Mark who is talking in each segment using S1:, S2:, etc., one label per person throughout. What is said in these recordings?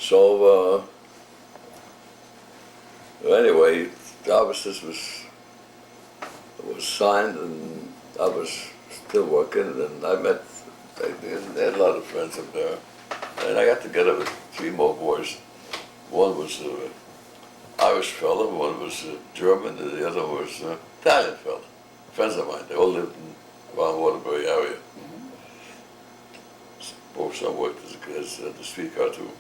S1: So anyway, the armistice was signed, and I was still working, and I met, I had a lot of friends up there, and I got together with three more boys. One was an Irish fella, one was German, and the other was an Italian fella. Friends of mine, they all lived around Waterbury area. Both some worked as the streetcar too.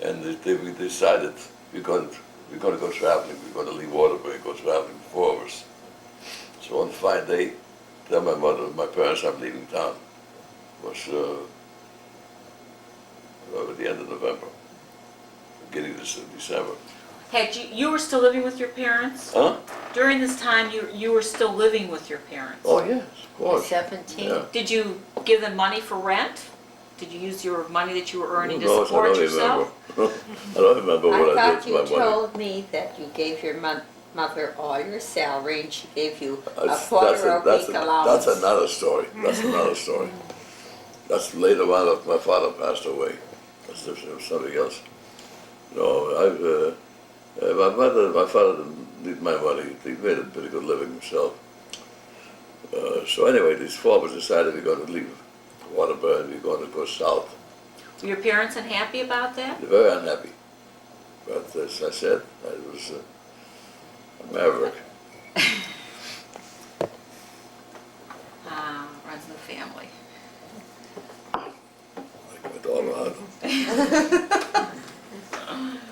S1: And we decided we're going to go traveling. We're going to leave Waterbury and go traveling, four of us. So one fine day, tell my parents I'm leaving town. It was at the end of November, beginning of December.
S2: You were still living with your parents?
S1: Huh?
S2: During this time, you were still living with your parents?
S1: Oh yes, of course.
S3: 17?
S1: Yeah.
S2: Did you give them money for rent? Did you use your money that you were earning to
S1: No,
S2: support
S1: I don't
S2: yourself?
S1: remember. I don't remember what I did
S3: thought
S1: to my
S3: you
S1: money.
S3: told me that you gave your mother all your salary and she gave you a
S1: That's
S3: quarter a week allowance.
S1: That's another story. That's another story. That's later on after my father passed away. That's something else. No, my father didn't need my money. He made a pretty good living himself. So anyway, these four of us decided we're going to leave Waterbury and we're going to go south.
S2: Were your parents unhappy about that?
S1: They're very unhappy. But as I said, I was a maverick.
S2: Runs in the family.
S1: Like my daughter had.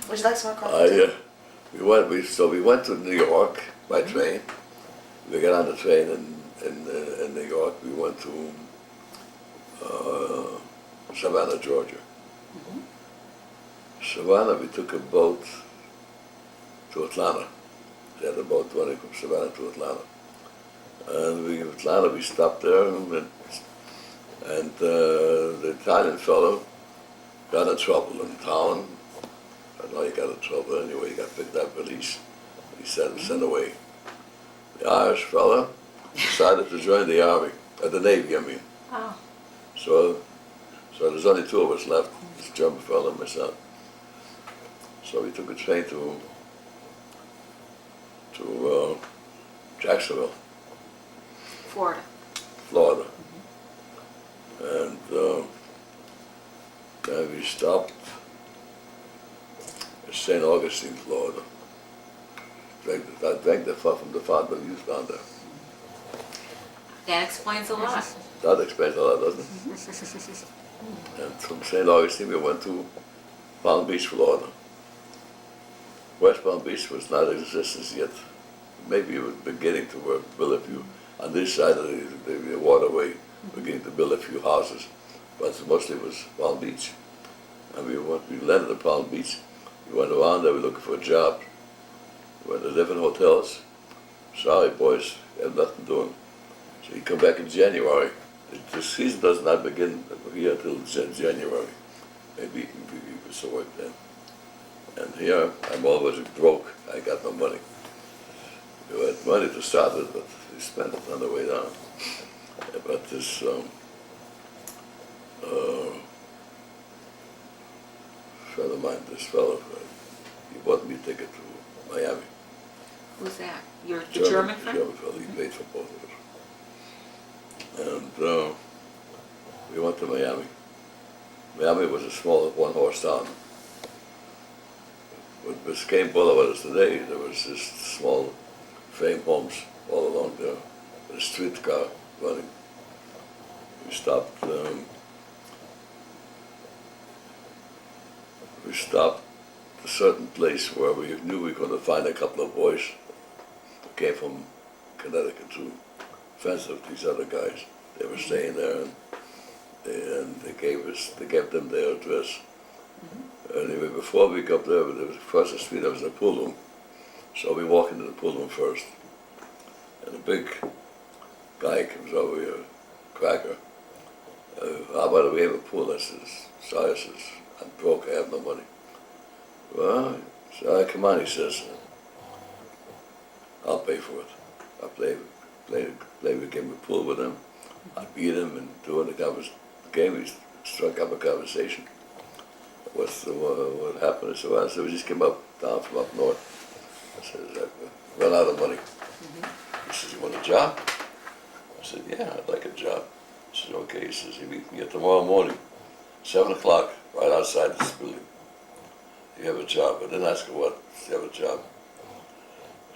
S4: Would you like some more coffee?
S1: We went to New York by train. We got on the train in New York. We went to Savannah, Georgia. Savannah, we took a boat to Atlanta. They had a boat running from Savannah to Atlanta. And in Atlanta, we stopped there, and the Italian fellow got in trouble in town. I know he got in trouble anyway. He got picked up, released. He sent away. The Irish fella decided to join the army, the Navy, I mean.
S2: Oh.
S1: So there's only two of us left, this German fella and myself. So we took a train to Jacksonville,
S2: Florida.
S1: Florida. And then we stopped at St. Augustine, Florida. I drank the far from the Father used down there.
S2: That explains a lot.
S1: That explains a lot, doesn't it? And from St. Augustine we went to Palm Beach, Florida. West Palm Beach was not in existence yet. Maybe it was beginning to build a few, on this side of the waterway, beginning to build a few houses, but mostly it was Palm Beach. And we landed at Palm Beach. We went around there, we were looking for a job. We went to different hotels. Sorry boys, you have nothing doing. So you come back in January. The season does not begin here until January. Maybe you can still work then. And here, I'm always broke. I got no money. You had money to start with, but you spent it on the way down. But this friend of mine, this fellow, he bought me a ticket to Miami.
S2: Who's that? The German friend?
S1: German fellow, he paid for both of us. And we went to Miami. Miami was a small one-horse town. With Biscayne Boulevard is today, there was this small frame homes all along there, with a streetcar running. We stopped at a certain place where we knew we were going to find a couple of boys who came from Connecticut too, friends of these other guys. They were staying there, and they gave them their address. Anyway, before we got there was across the street there was a pool room. So we walked into the pool room first. And a big guy comes over here, cracker. How about we have a pool? I says, sorry, I says, I'm broke, I have no money. Well, so come on, he says, I'll pay for it. I'll play the game of pool with him. I beat him, and during the game we struck up a conversation. what happened? I said, well, we just came down from up north. I said, I run out of money. He says, you want a job? I said, yeah, I'd like a job. He said, okay. He says, you meet me here tomorrow morning, 7 o'clock, right outside this building. You have a job. I didn't ask him what. You have a job.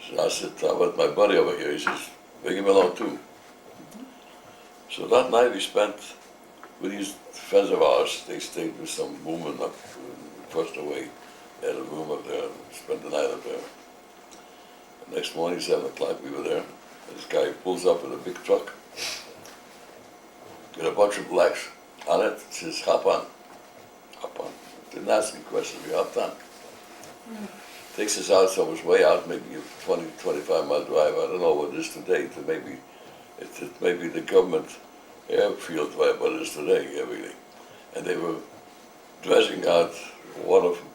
S1: So I said, how about my buddy over here? He says, bring him along too. So that night we spent with these friends of ours. They stayed with some woman up across the way. They had a room up there, spent the night up there. The next morning, 7 o'clock, we were there. And this guy pulls up with a big truck with a bunch of blacks on it. It says, hop on. Hop on. Didn't ask any questions, we hopped on. Takes us out so much way out, maybe a 20, 25-mile drive. I don't know what it is today. It may be the government airfield what it is today, everything. And they were dredging out water from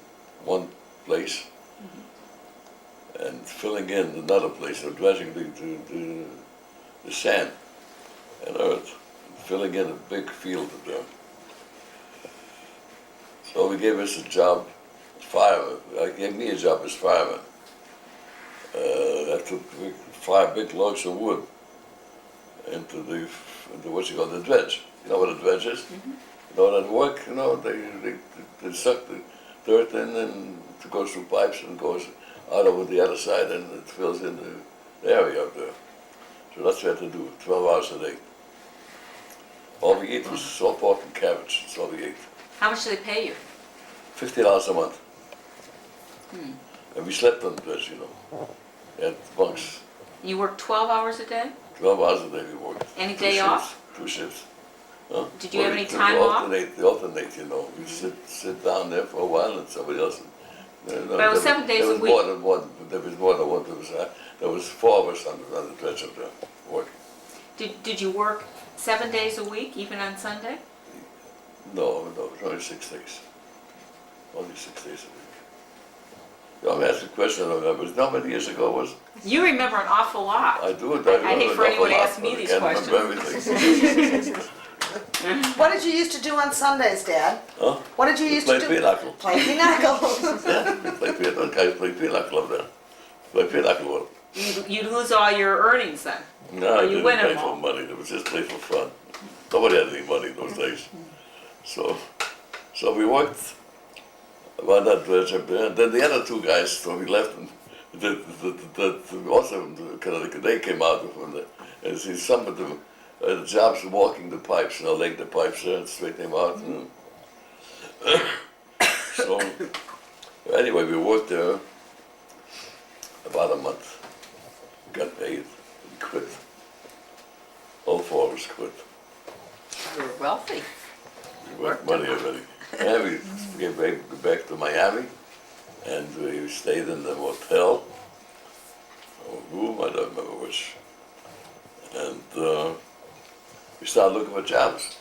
S1: one place and filling in another place. They were dredging the sand and earth, filling in a big field of them. So he gave us a job, fireman. He gave me a job as fireman. I took big logs of wood into what you call the dredge. You know what a dredge is? You know that work, you know, they suck the dirt in and it goes through pipes and goes out over the other side and it fills in the area up there. So that's what we had to do, 12 hours a day. All we ate was salt pork and cabbage, that's all we ate.
S2: How much do they pay you?
S1: $50 a month. And we slept on the dredge, you know. We had bunks.
S2: You work 12 hours a day?
S1: 12 hours a day we worked.
S2: Any
S1: Two
S2: day
S1: shifts,
S2: off?
S1: 2 shifts. Huh?
S2: Did you have any
S1: We
S2: time off?
S1: They alternate, you know. We sit down there for a while and somebody else.
S2: But it was 7 days a week.
S1: There was more than one. There was 4 of us on the dredge up there working.
S2: Did you work 7 days a week, even on Sunday?
S1: No, it was only 6 days. Only 6 days a week. You want me to ask a question? I don't remember. How many years ago was it?
S2: You remember an awful lot.
S1: I do it.
S2: I hate for anyone to ask me these questions.
S1: I can't remember everything.
S4: What did you used to do on Sundays, Dad?
S1: Huh?
S4: What did you used to do?
S1: Play pinochle.
S4: Play pinochle.
S1: Yeah, play pinochle. Those guys play pinochle up there. Play pinochle.
S2: You'd lose all your earnings then.
S1: No,
S2: Or
S1: I
S2: you
S1: didn't
S2: win
S1: play
S2: them
S1: for
S2: all.
S1: money. It was just play for fun. Nobody had any money in those days. So we worked around that dredge up there. And then the other 2 guys, so we left, and also they came out from the, and see some of them, the jobs walking the pipes, you know, laying the pipes there and straighten them out. So anyway, we worked there about a month. Got paid and quit. All 4 of us quit.
S3: You were wealthy.
S1: We worked money already. And we came back to Miami, and we stayed in the motel, or room, I don't remember which. And we started looking for jobs.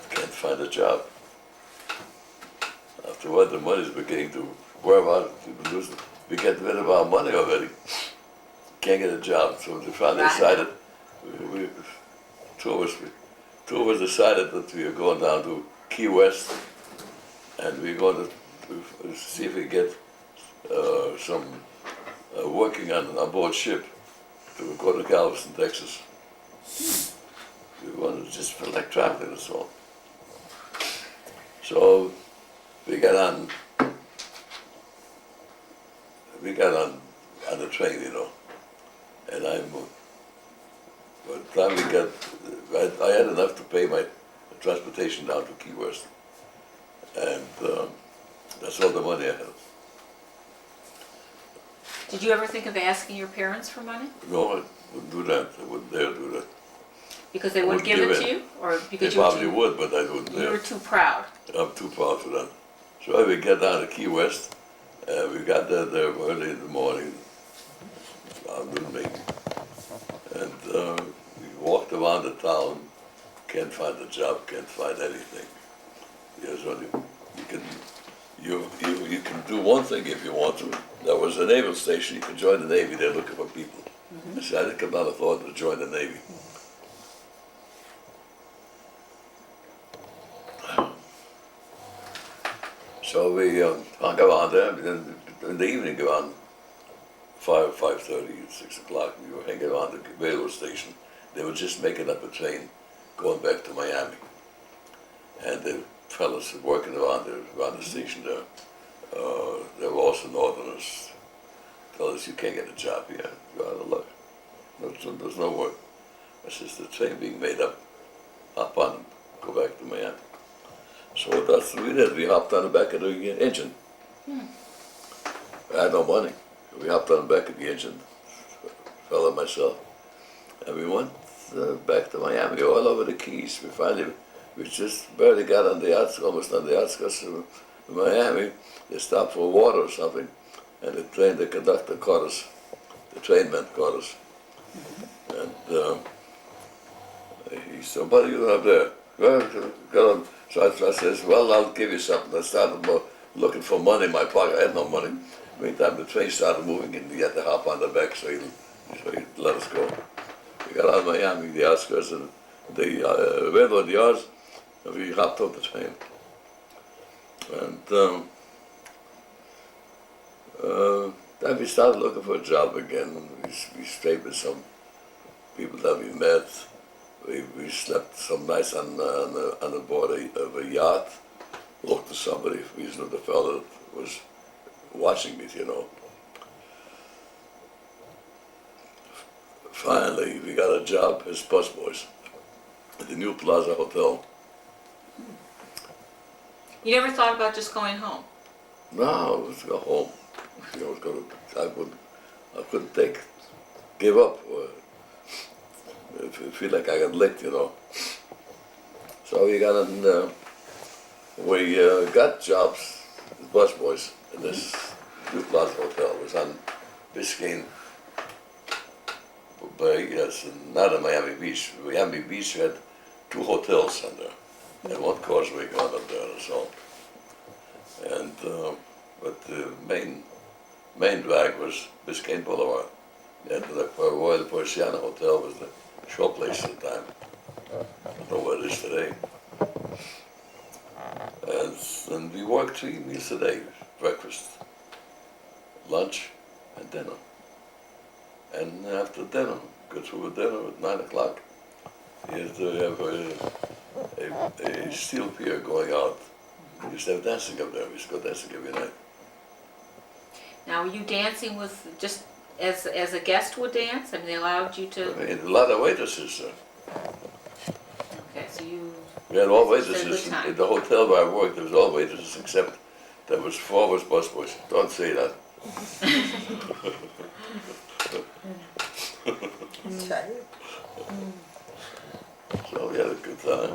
S1: Can't find a job. After a while, the money's beginning to wear out. We get rid of our money already. Can't get a job, so we finally decided. Two of us decided that we were going down to Key West, and we're going to see if we get some working on board ship to go to Galveston, Texas. We wanted to just feel like traveling, that's all. So we got on the train, you know, and by the time we got, I had enough to pay my transportation down to Key West, and that's all the money I had.
S2: Did you ever think of asking your parents for money?
S1: No, I wouldn't do that. I wouldn't dare do that.
S2: Because they wouldn't give it to you? Or
S1: They
S2: because you were
S1: probably
S2: too,
S1: would, but I wouldn't
S2: you were
S1: dare.
S2: too proud?
S1: I'm too proud for that. So we got down to Key West, we got there early in the morning, around noon maybe, and we walked around the town, can't find a job, can't find anything. Yes, only you can do one thing if you want to. There was a naval station, you could join the Navy, they're looking for people. I said, I didn't come down to Florida to join the Navy. So we hung around there, and then in the evening around 5:30, 6 o'clock, we were hanging around the railroad station. They were just making up a train going back to Miami. And the fellas working around the station there, they were also Northerners. Told us, you can't get a job here. You're out of luck. There's no work. It's just the train being made up, hop on and go back to Miami. So that's what we did. We hopped on the back of the engine. I had no money. We hopped on the back of the engine, fella and myself, and we went back to Miami, all over the Keys. We just barely got on the outskirts, almost on the outskirts of Miami. They stopped for water or something, and the conductor caught us. The trainman caught us. And he said, "What are you doing up there?" Well, so I says, "Well, I'll give you something." I started looking for money in my pocket. I had no money. Meantime, the train started moving, and we had to hop on the back so he let us go. We got out of Miami, the outskirts, and the railroad yards, and we hopped off the train. And then we started looking for a job again. We stayed with some people that we met. We slept some nights on the board of a yacht. Looked to somebody, we knew the fellow that was watching me, you know. Finally, we got a job as busboys at the New Plaza Hotel.
S2: You never thought about just going home?
S1: No, let's go home. You know, I couldn't give up. Feel like I got licked, you know. So we got got jobs as busboys in this New Plaza Hotel. It was on Biscayne Bay, yes, and not in Miami Beach. Miami Beach had 2 hotels on there, and 1 causeway going up there, that's all. And but the main drag was Biscayne Boulevard. And the Royal Porciano Hotel was the show place at the time. I don't know what it is today. And we worked 3 meals a day: breakfast, lunch, and dinner. And after dinner, go through a dinner at 9 o'clock. You have to have a steel pier going out. We used to have dancing up there. We used to go dancing every night.
S2: Now, were you dancing with just as a guest would dance? I mean, they allowed you to.
S1: I mean, a lot of waitresses.
S2: Okay, so you.
S1: We had all
S2: Just had a
S1: waitresses
S2: good time.
S1: in the hotel where I worked. There was all waitresses except there was 4 of us busboys. Don't say that. So we had a good time.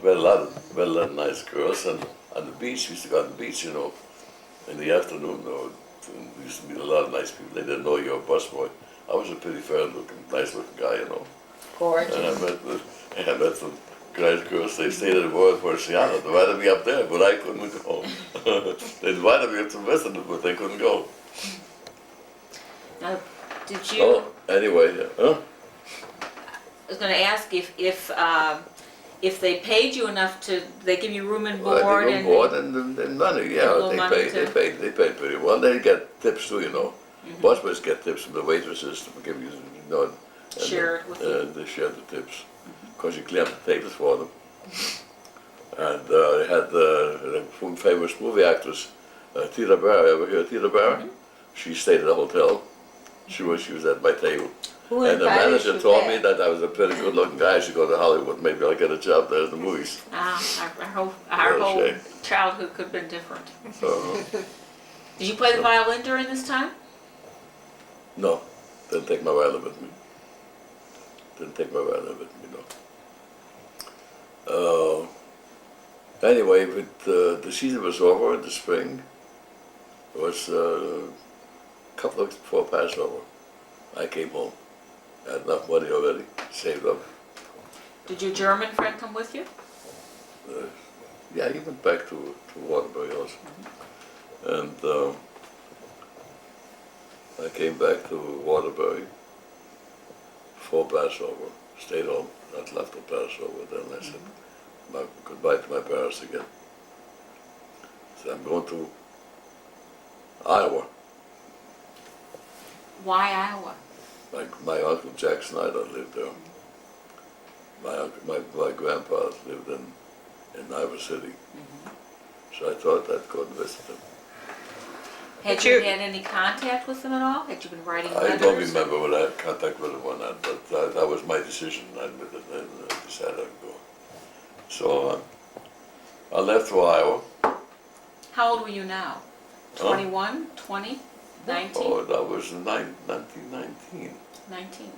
S1: We had a lot of nice girls, and on the beach, we used to go on the beach, you know, in the afternoon. We used to meet a lot of nice people. They didn't know you were a busboy. I was a pretty fair-looking, nice-looking guy, you know.
S3: Gorgeous.
S1: And I met some nice girls. They stayed at the Royal Porciano. They invited me up there, but I couldn't go. They invited me up to Western, but they couldn't go.
S2: Now, did you?
S1: Oh, anyway, huh?
S2: I was going to ask if they paid you enough to. They give you room and
S1: Well,
S2: board
S1: they
S2: and.
S1: go board and money,
S2: a
S1: yeah.
S2: little
S1: They
S2: money
S1: paid. They paid pretty well. They get tips too, you know. Busboys get tips from the waitresses to give you, you know. And
S2: Share it with you.
S1: They share the tips. Because you clean up the tables for them. And they had the famous movie actress, Tita Barra. Ever hear of Tita Barra? She stayed at a hotel. She was at my table.
S3: Who
S1: And the
S3: invited
S1: manager
S3: you
S1: told
S3: there?
S1: me that I was a pretty good-looking guy. I should go to Hollywood. Maybe I'll get a job there in the movies.
S2: Our whole
S1: shame.
S2: childhood could have been different.
S1: Uh,
S2: Did you play the violin during this time?
S1: no, didn't take my violin with me. Didn't take my violin with me, no. Anyway, the season was over in the spring. It was a couple of weeks before Passover. I came home. I had enough money already, saved up.
S2: Did your German friend come with you?
S1: Yeah, he went back to Waterbury also. And I came back to Waterbury for Passover, stayed home, not left for Passover. Then I said goodbye to my parents again. I'm going to Iowa.
S2: Why Iowa?
S1: My uncle Jack Snyder lived there. My grandpa lived in Iowa City. So I thought I'd go and visit him.
S2: Had
S5: But
S2: you
S5: you-
S2: had any contact with them at all? Had you been writing
S1: I
S2: letters?
S1: don't remember whether I had contact with him or not, but that was my decision. I decided I'd go. So I left for Iowa.
S2: How old were you now?
S1: Huh?
S2: 21, 20, 19?
S1: Oh, that was in 1919.
S2: 19.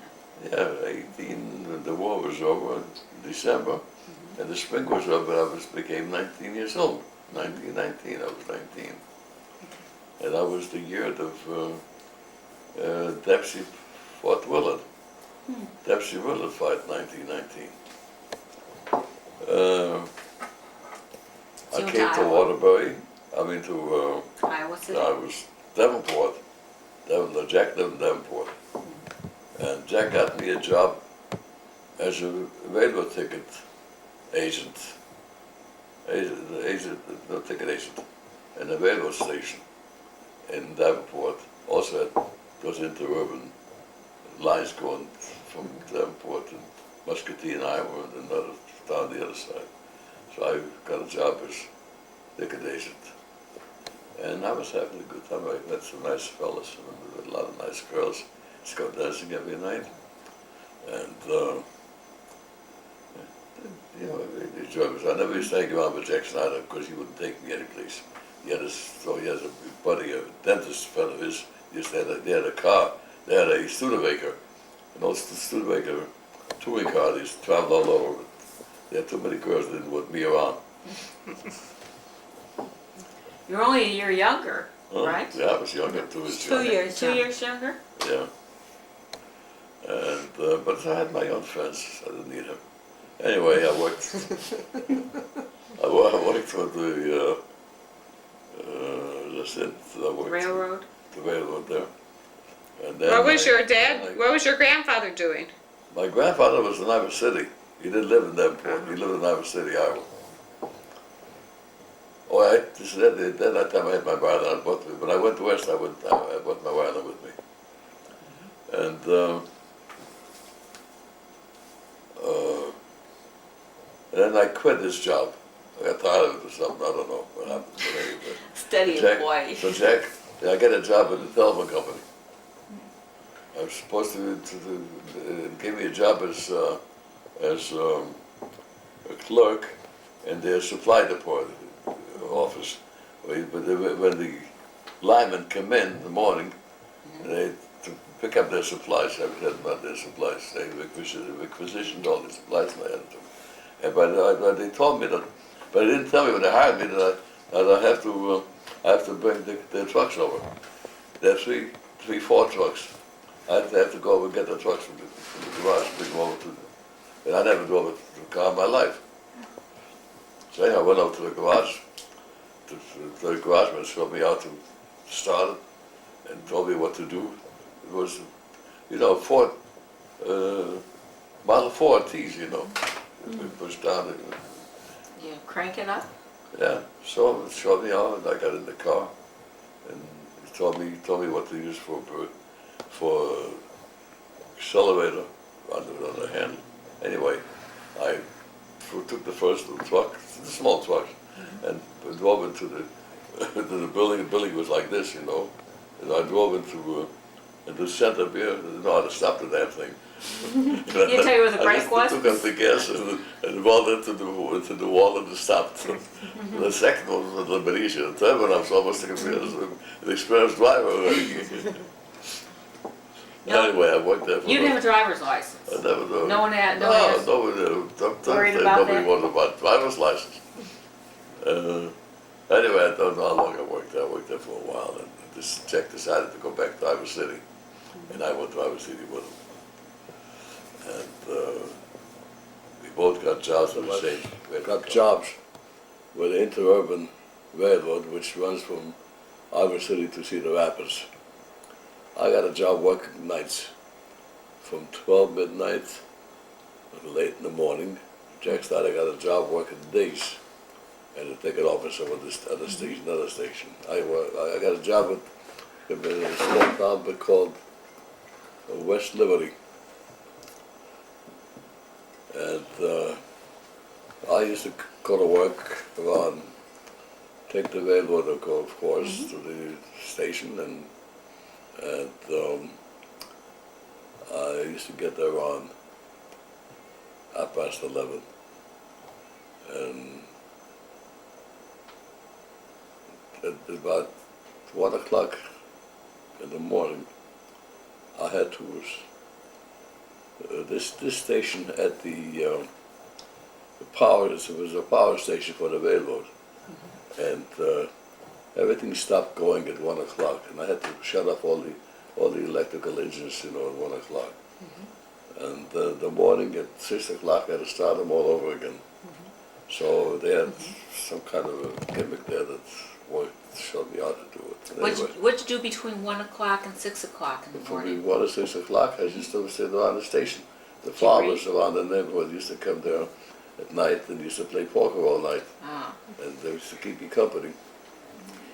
S1: Yeah, 18, when the war was over in December, and the spring was over, became 19 years old. 1919, I was 19. And that was the year of Dempsey fought Willard. Dempsey Willard fight 1919.
S2: So
S1: I
S2: you went
S1: came
S2: to
S1: to
S2: Iowa.
S1: Waterbury, to
S2: Iowa City?
S1: I was Davenport. Jack lived in Davenport. And Jack got me a job as a railroad ticket agent. No ticket agent, in a railroad station in Davenport. Also had those interurban lines going from Davenport to Muscatine, Iowa, and another town the other side. So I got a job as ticket agent. And I was having a good time. I met some nice fellas and a lot of nice girls. Just go dancing every night. And, you know, I enjoyed it. I never used to hang around with Jack Snyder because he wouldn't take me anyplace. He has a buddy, a dentist friend of his. They had a car. They had a Studebaker, an old Studebaker touring car. They used to travel all over. But they had too many girls that didn't want me around.
S2: You're only a year younger, right?
S1: Yeah, I was younger too.
S3: 2 years.
S2: 2 years younger?
S1: Yeah. And but I had my own friends. I didn't need him. Anyway, I worked. I worked for the. As I said, I worked
S2: Railroad?
S1: the railroad there. And then
S5: What was
S1: I-
S5: your dad,
S1: I-
S5: what was your grandfather doing?
S1: My grandfather was in Iowa City. He didn't live in Davenport. He lived in Iowa City, Iowa. Oh, that time I had my violin with me. When I went west, I brought my violin with me. And then I quit this job. I got tired of it or something. I don't know what happened. But anyway.
S2: Steady
S1: Jack,
S2: employee.
S1: so Jack, I got a job at the telephone company. I was supposed to give me a job as a clerk in their supply department office. But when the linemen come in the morning, they to pick up their supplies. I had about their supplies. They requisitioned all the supplies and I had them. And but they told me that, but they didn't tell me when they hired me that I have to bring the trucks over. There are 4 trucks. I have to go over and get the trucks from the garage, bring them over to and I never drove a car in my life. So anyway, I went over to the garage. The garageman showed me how to start it and told me what to do. It was, Ford, Model 4 T's, We pushed down it.
S2: You crank it up?
S1: Yeah, so it showed me how, and I got in the car, and he told me what to use for accelerator on the handle. Anyway, I took the first little truck, the small truck, and drove into the building. The building was like this, and I drove into the center here. I didn't know how to stop the damn thing.
S2: You didn't tell you where the brake was?
S1: I took up the gas and rolled into the wall and it stopped. The second one was a little bit easier. The third one I was almost an experienced driver already.
S2: No.
S1: Anyway, I worked there for
S2: You didn't have a driver's license.
S1: I never know.
S2: No one had, no
S1: No,
S2: one asked.
S1: nobody,
S2: Worried about
S1: nobody
S2: that?
S1: wanted about driver's license. Anyway, I don't know how long I worked there. I worked there for a while, and Jack decided to go back to Iowa City, and I went to Iowa City with him. And we both got jobs with the same. Got jobs with the Interurban Railroad, which runs from Iowa City to Cedar Rapids. I got a job working nights from 12 midnight until late in the morning. Jack started got a job working days and a ticket officer at the station, another station. I got a job with a small town called West Liberty. And I used to go to work around, take the railroad, of course, to the station, and I used to get there around 11:30, and at about 1 o'clock in the morning, I had tours. This station at the power, it was a power station for the railroad, and everything stopped going at 1 o'clock, and I had to shut off all the electrical engines, at 1 o'clock. And the morning at 6 o'clock, I had to start them all over again. So they had some kind of a gimmick there that showed me how to do it. And anyway,
S2: What'd you do between 1 o'clock and 6 o'clock in the
S1: from
S2: morning?
S1: 1 to 6 o'clock, I used to sit around the station. The
S2: you
S1: farmers around the neighborhood used to come there at night and used to play poker all night,
S2: Ah.
S1: and they used to keep me company.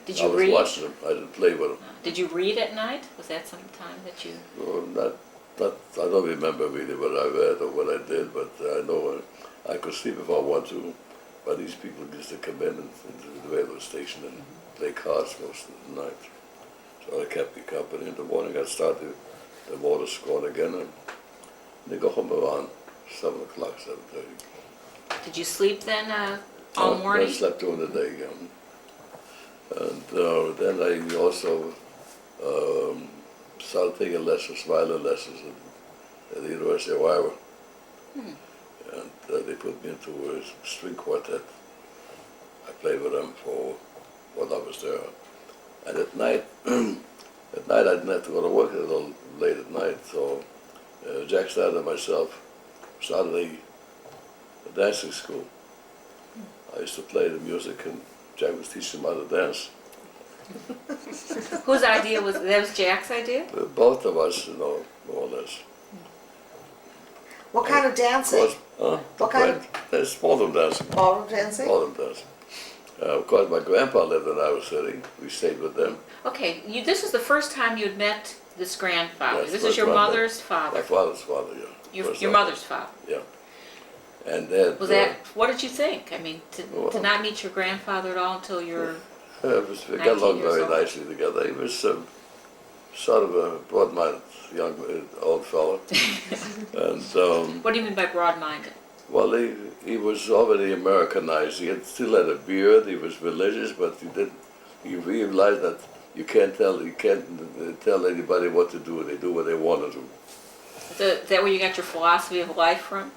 S2: Did
S1: I
S2: you
S1: was
S2: read?
S1: watching them. I didn't play with them.
S2: Did you read at night? Was that some time that you?
S1: I don't remember really what I read or what I did, but I know I could sleep if I want to. But these people used to come in into the railroad station and play cards most of the night. So I kept me company. In the morning I'd start the motor squad again, and they go home around 7 o'clock, 7:30.
S2: Did you sleep then all morning?
S1: I slept during the day, And then I also started taking lessons, violin lessons at the University of Iowa. And they put me into a string quartet. I played with them for while I was there. And at night, I didn't have to go to work until late at night. So Jack Snyder and myself started a dancing school. I used to play the music, and Jack was teaching me how to dance.
S2: Whose idea was that? Was Jack's idea?
S1: Both of us, more or less.
S4: What kind of dancing?
S1: What
S4: kind of-
S1: It's ballroom dancing.
S4: Ballroom dancing?
S1: Ballroom dancing. Of course, my grandpa lived in Iowa City. We stayed with them.
S2: Okay, this was the first time you'd met this grandfather.
S1: Yes,
S2: This
S1: first
S2: is your
S1: time I met
S2: mother's
S1: My
S2: father.
S1: father's father, yeah.
S2: Your
S1: First
S2: your
S1: time.
S2: mother's father.
S1: Yeah. And then,
S2: Was that? What did you think? I mean, to
S1: Well-
S2: not meet your grandfather at all until you're.
S1: we
S2: 19
S1: got along
S2: years
S1: very
S2: old.
S1: nicely together. He was sort of a broad-minded young old fellow. And
S2: What do you mean by broad-minded?
S1: well, he was already Americanized. He still had a beard. He was religious, but he realized that you can't tell anybody what to do. They do what they want to do.
S2: Is that where you got your philosophy of life from?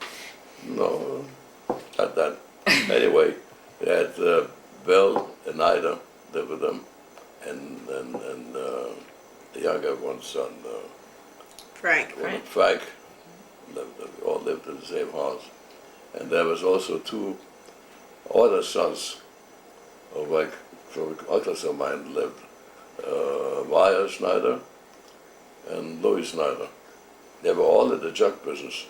S1: No, not that. Anyway, they had Bill and Ida lived with them, and the younger one son,
S4: Frank.
S1: Frank, all lived in the same house. And there was also two other sons of uncles of mine lived, Maya Schneider and Louis Schneider. They were all in the junk business,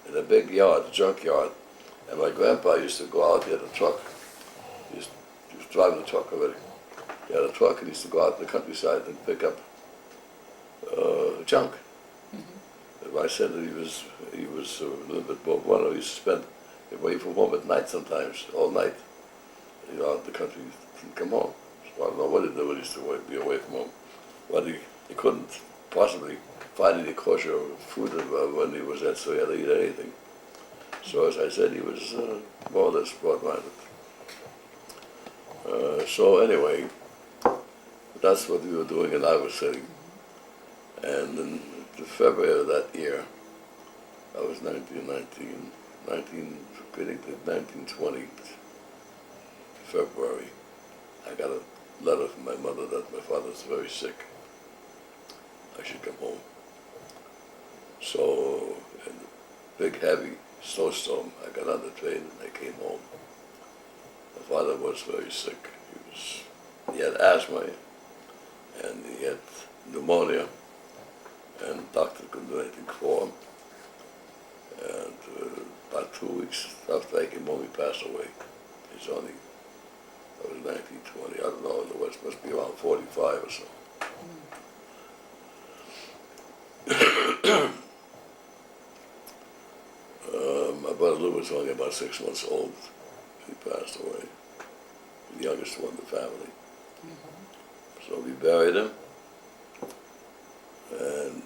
S1: in a big yard, a junk yard. And my grandpa used to go out, he had a truck. He was driving the truck already. He had a truck, and he used to go out in the countryside and pick up junk. I said that he was a little bit more one. He used to spend away from home at night sometimes, all night. Out in the country, he didn't come home. So I don't know what he did when he used to be away from home. But he couldn't possibly find any kosher food when he was there, so he had to eat anything. So as I said, he was more or less broad-minded. So anyway, that's what we were doing in Iowa City. And in February of that year, I was 1920, February, I got a letter from my mother that my father was very sick. I should come home. So, in a big heavy snowstorm, I got on the train and I came home. My father was very sick. He had asthma and he had pneumonia, and the doctor couldn't do anything for him. And about 2 weeks after I came home, he passed away. He's only must be around 45 or so. My brother Lou was only about 6 months old. He passed away. The youngest one in the family. So we buried him. And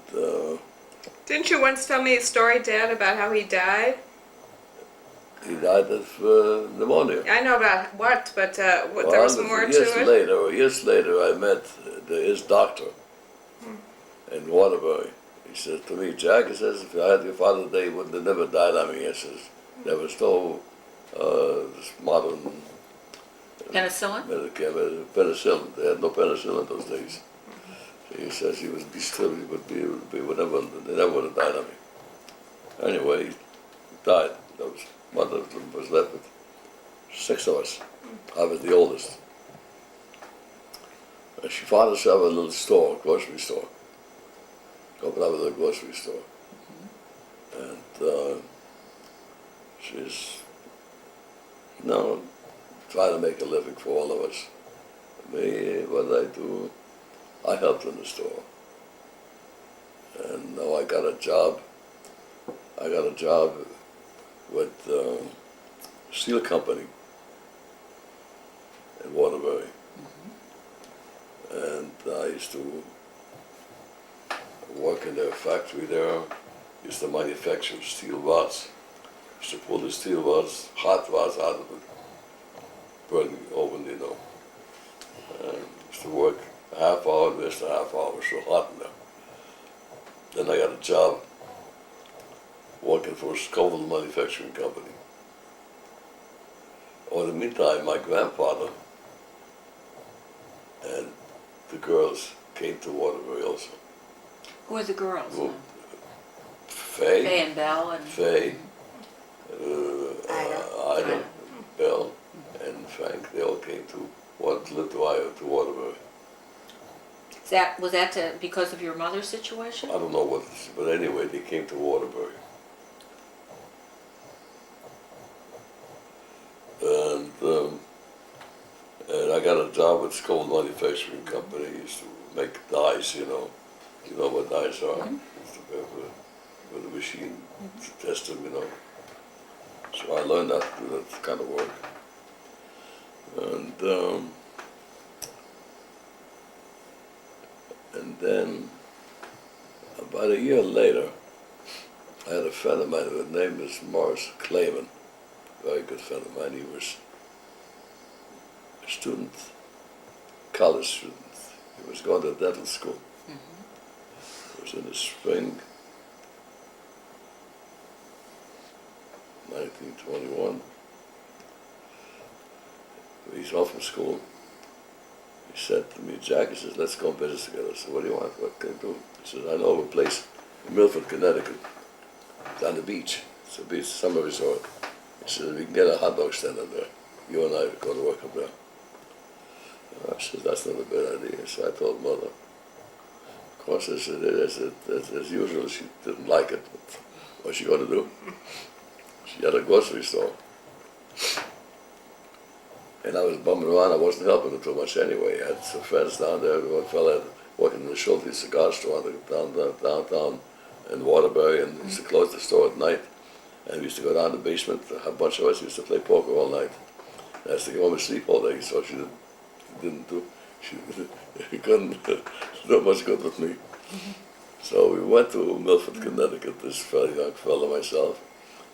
S5: Didn't you once tell me a story, Dad, about how he died?
S1: he died of pneumonia.
S5: I know about what, but there
S1: Well,
S5: was more to it.
S1: Years later, I met his doctor in Waterbury. He said to me, Jack, he says, if I had your father today, he would have never died on me. He says, there was no modern
S2: Penicillin?
S1: penicillin. They had no penicillin in those days. So he says he would be still, he would never, they never would have died on me. Anyway, he died. That was, mother was left with 6 of us. I was the oldest. And she found herself a little store, grocery store. Opened up a little grocery store. And she's, trying to make a living for all of us. Me, what did I do? I helped in the store. And now I got a job. I got a job with steel company in Waterbury. And I used to work in their factory there. Used to manufacture steel rods. Used to pull the steel rods, hot rods out of the burning oven, used to work a half hour, rest a half hour, so hot in there. Then I got a job working for a Scoville Manufacturing Company. In the meantime, my grandfather and the girls came to Waterbury also.
S2: Who are the girls?
S1: Well, Faye,
S2: Faye and Belle and
S1: Faye,
S4: Ida.
S1: Ida, Belle, and Frank. They all came to live to Waterbury.
S2: was that because of your mother's situation?
S1: I don't know what, but anyway, they came to Waterbury. And I got a job with Scoville Manufacturing Company. Used to make dies, you know what dies are. Used to be with a machine to test them, So I learned how to do that kind of work. And then about a year later, I had a friend of mine, his name is Morris Clayman, very good friend of mine. He was a student, college student. He was going to dental school. It was in the spring, 1921. He's home from school. He said to me, Jack, he says, let's go in business together. I said, what do you want? What can I do? He said, I know of a place in Milford, Connecticut. It's on the beach. It's a beach, summer resort. He said, we can get a hot dog stand up there. You and I go to work up there. I said, that's not a bad idea. So I told Mother. Of course, I said, as usual, she didn't like it. But what's she going to do? She had a grocery store. And I was bumming around. I wasn't helping her too much anyway. I had some friends down there. One fella working in the Schulte cigar store downtown in Waterbury, and used to close the store at night. And we used to go down to the basement. A bunch of us used to play poker all night. And I used to go home and sleep all day. So she couldn't do much good with me. So we went to Milford, Connecticut. This very young fella, myself.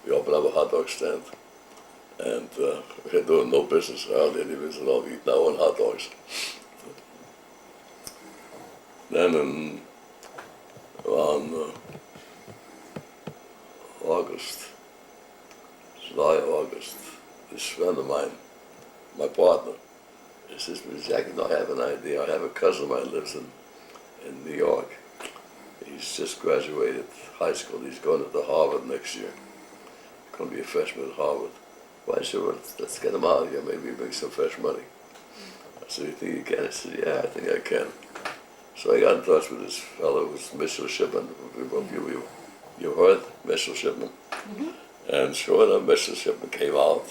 S1: We opened up a hot dog stand. And we had doing no business, hardly any business at all. We eat our own hot dogs. Then in around July, August, this friend of mine, my partner, he says, Jack, I have an idea. I have a cousin of mine lives in New York. He's just graduated high school. He's going to Harvard next year. He's going to be a freshman at Harvard. Why, sure, let's get him out of here. Maybe make some fresh money. I said, you think you can? He said, yeah, I think I can. So I got in touch with this fellow who was Mitchell Shipman. You heard Mitchell Shipman? And sure enough, Mitchell Shipman came out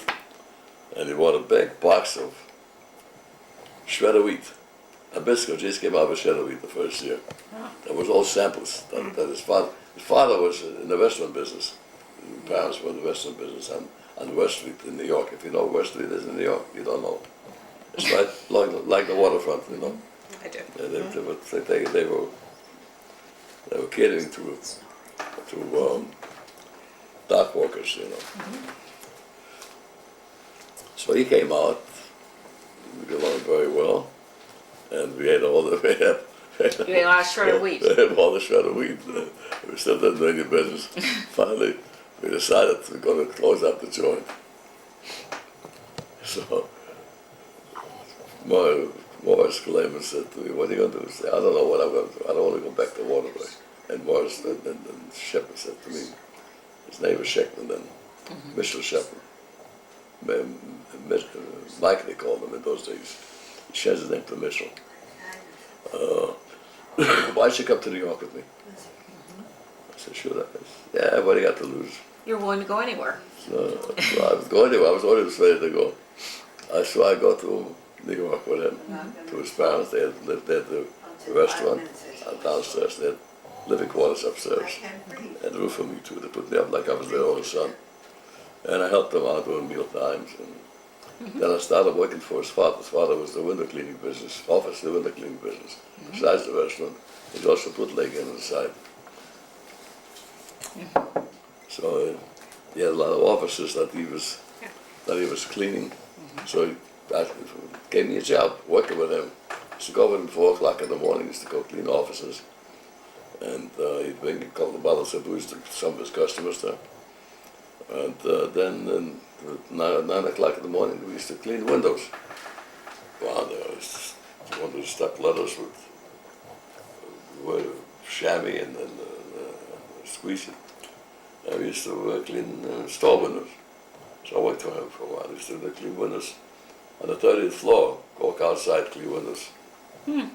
S1: and he bought a big box of shredded wheat. Nabisco just came out of Shadow Wheat the first year. It was all samples that his father was in the restaurant business. His parents were in the restaurant business on West Street in New York. If you know where West Street is in New York, you don't know. It's right like the waterfront, you know.
S5: I do.
S1: They were catering to dock workers, you know. So he came out. We got along very well, and we ate all the
S2: You ate a lot of shredded wheat.
S1: We had all the shredded wheat. We still didn't do any business. Finally, we decided we're going to close up the joint. So Morris Clayman said to me, "What are you going to do?" I said, "I don't know what I'm going to do. I don't want to go back to Waterbury." And Morris and Shepard said to me, his name was Sheckman then, Mitchell Shepard. Mike, they called him in those days. He changed his name to Mitchell. Why don't you come to New York with me? I said, sure. Yeah, what do you got to lose?
S2: You're willing to go anywhere.
S1: So I was going to, I was always ready to go. So I go to New York with him, to his parents. They had lived there at the restaurant downstairs. They had living quarters upstairs. And the roof for me too. They put me up like I was their own son. And I helped them out during meal times. And then I started working for his father. His father was the window cleaning business, office, the window cleaning business. Besides the restaurant, he's also put leg in on the side. So he had a lot of offices that he was cleaning. So he gave me a job working with him. I used to go with him 4 o'clock in the morning. He used to go clean offices, and he'd bring a couple of bottles of booze to some of his customers there. And then at 9 o'clock in the morning, we used to clean windows. Wow, there was one who stuck letters with chamois and then squeeze it. And we used to clean store windows. So I worked for him for a while. We used to clean windows on the 30th floor, walk outside, clean windows. And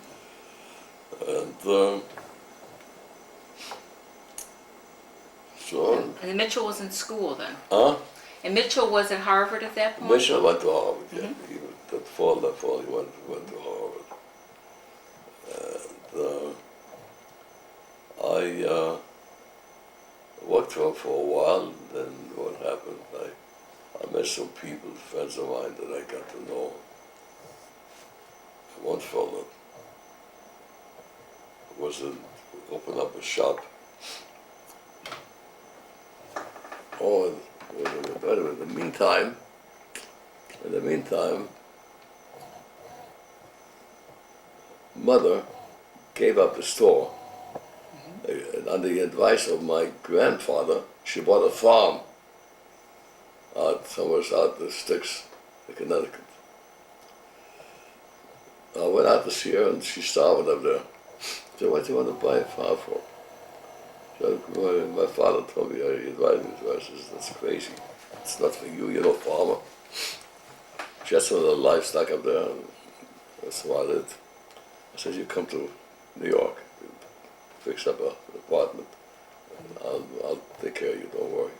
S1: so,
S2: And Mitchell was in school then.
S1: huh?
S2: And Mitchell was at Harvard at that point?
S1: Mitchell went to Harvard, yeah. That fall he went to Harvard. And I worked for him for a while, and then what happened, I met some people, friends of mine that I got to know. One fellow opened up a shop. Oh, in the meantime, Mother gave up the store. And under the advice of my grandfather, she bought a farm somewhere out the sticks in Connecticut. I went out to see her, and she's starving up there. I said, "What do you want to buy a farm for?" So my father told me, he advised me, I says, "That's crazy. It's not for you, you're no farmer." She had some of the livestock up there, and that's about it. I said, "You come to New York, fix up an apartment, and I'll take care of you, don't worry."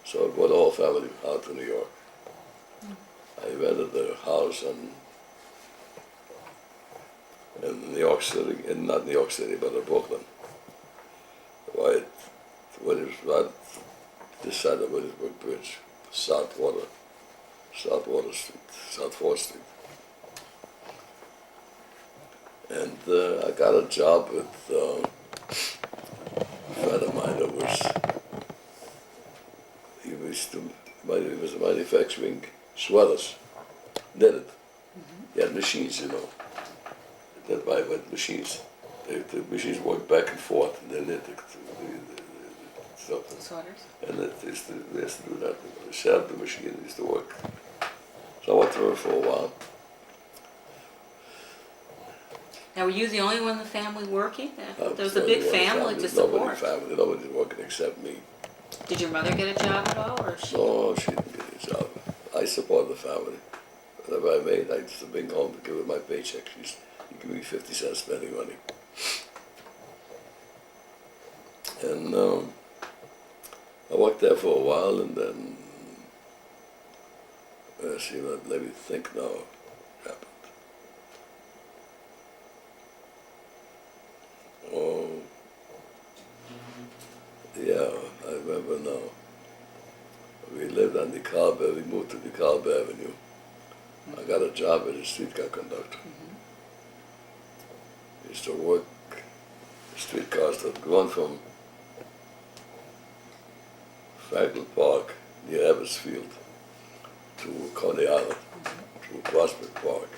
S1: So I brought the whole family out to New York. I rented a house in New York City, not New York City, but in Brooklyn. Right, when it was right this side of Williamsburg Bridge, South 4th Street. And I got a job with a friend of mine that he was manufacturing sweaters, knitted. He had machines, that by machines. The machines work back and forth, and then they something.
S2: Sweaters?
S1: And they used to do that. They set up the machine, it used to work. So I worked for her for a while.
S2: Now, were you the only one in the family working?
S1: I
S2: There was a
S1: the
S2: big
S1: only one in the
S2: family to
S1: Nobody
S2: support.
S1: family, nobody working except me.
S2: Did your mother get a job at all, or she?
S1: No, she didn't get a job. I support the family. Whatever I made, I used to bring home to give her my paycheck. She give me 50 cents spending money. And I worked there for a while, and then, let me think now what happened. Oh, yeah, I remember now. We lived on DeKalb, we moved to DeKalb Avenue. I got a job as a streetcar conductor. Used to work streetcars that gone from Franklin Park near Eversfield to Coney Island, to Prospect Park.